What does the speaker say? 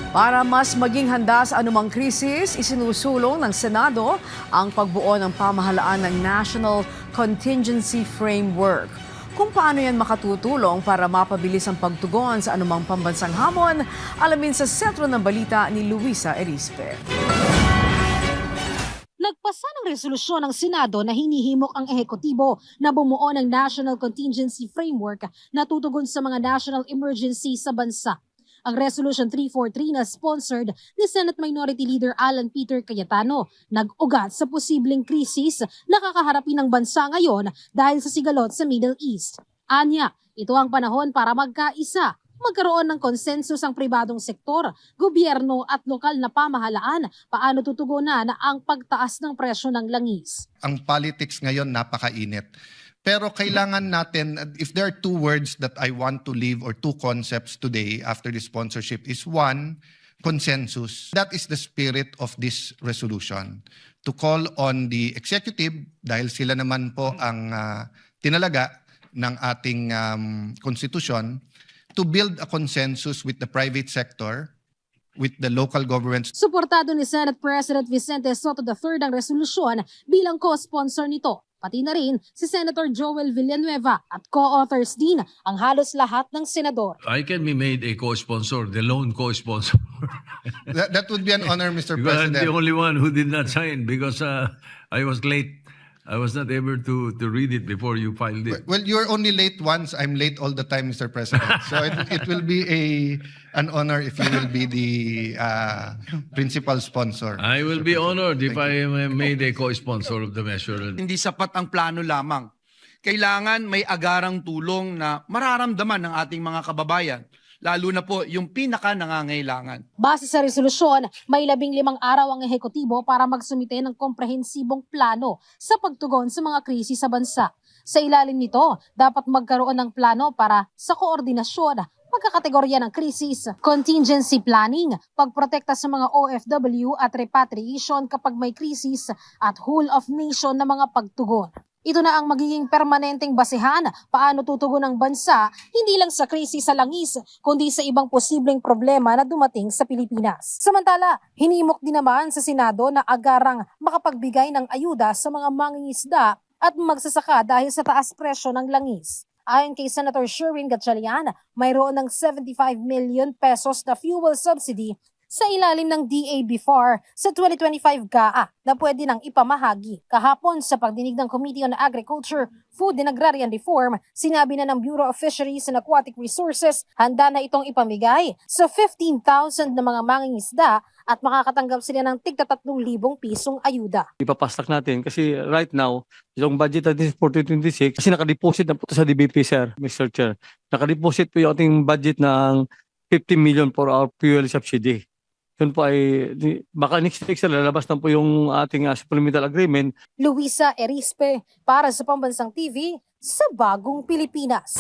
Para mas maging handa sa anumang krisis, isinusulong ng Senado ang pagbuo ng pamahalaan ng National Contingency Framework. Kung paano yan makatutulong para mapabilis ang pagtugon sa anumang pambansang hamon, alamin sa sentro ng balita ni Luisa Erispe. Nagpasa ng resolusyon ng Senado na hinihimok ang ehekutibo na bumuo ng National Contingency Framework na tutugon sa mga national emergency sa bansa. Ang Resolution 343 na sponsored ni Senate Minority Leader Alan Peter Cayetano nag-ugat sa posibleng krisis na kakaharapin ng bansa ngayon dahil sa sigalot sa Middle East. Anya, ito ang panahon para magkaisa, magkaroon ng konsensus ang pribadong sektor, gobyerno at lokal na pamahalaan paano tutugunan ang pagtaas ng presyo ng langis. Ang politics ngayon napakainit. Pero kailangan natin, if there are two words that I want to leave or two concepts today after the sponsorship is one, consensus. That is the spirit of this resolution. To call on the executive, dahil sila naman po ang tinalaga ng ating konstitusyon, to build a consensus with the private sector, with the local governments. Suportado ni Senate President Vicente Sotto III ang resolusyon bilang co-sponsor nito. Pati na rin si Senator Joel Villanueva at co-authors din ang halos lahat ng senador. I can be made a co-sponsor, the lone co-sponsor. That would be an honor, Mr. I'm President. the only one who did not sign because I was late. I was not able to read it before you filed it. Well, you're only late once. I'm late all the time, Mr. President. So it will be an honor if you will be the principal sponsor. I will be honored if I am made a co-sponsor of the measure. Hindi sapat ang plano lamang. Kailangan may agarang tulong na mararamdaman ng ating mga kababayan, lalo na po yung pinaka nangangailangan. Base sa resolusyon, may 15 araw ang ehekutibo para magsumite ng komprehensibong plano sa pagtugon sa mga krisis sa bansa. Sa ilalim nito, dapat magkaroon ng plano para sa koordinasyon, pagkakategorya ng krisis, contingency planning, pagprotekta sa mga OFW at repatriation kapag may krisis at whole of nation na mga pagtugon. Ito na ang magiging permanenteng basehan paano tutugon ang bansa hindi lang sa krisis sa langis kundi sa ibang posibleng problema na dumating sa Pilipinas. Samantala, hinimok din naman sa Senado na agarang makapagbigay ng ayuda sa mga mangingisda at magsasaka dahil sa taas presyo ng langis. Ayon kay Senator Sherwin Gatchalian, mayroon ng 75 million pesos na fuel subsidy sa ilalim ng DA-BIFAR sa 2025 GAA na pwede nang ipamahagi. Kahapon sa pagdinig ng Committee on Agriculture, Food and Agrarian Reform, sinabi na ng Bureau of Fisheries and Aquatic Resources handa na itong ipamigay sa 15,000 na mga mangingisda at makakatanggap sila ng tig 3,000 pisong ayuda. Ipapastak natin kasi right now, yung budget natin for 2026, kasi nakadeposit na po sa DBP, sir, Mr. Chair. Nakadeposit po yung ating budget ng 50 million for our fuel subsidy. Yun po ay, baka next week sir, lalabas na po yung ating supplemental agreement. Luisa Erispe para sa Pambansang TV sa Bagong Pilipinas.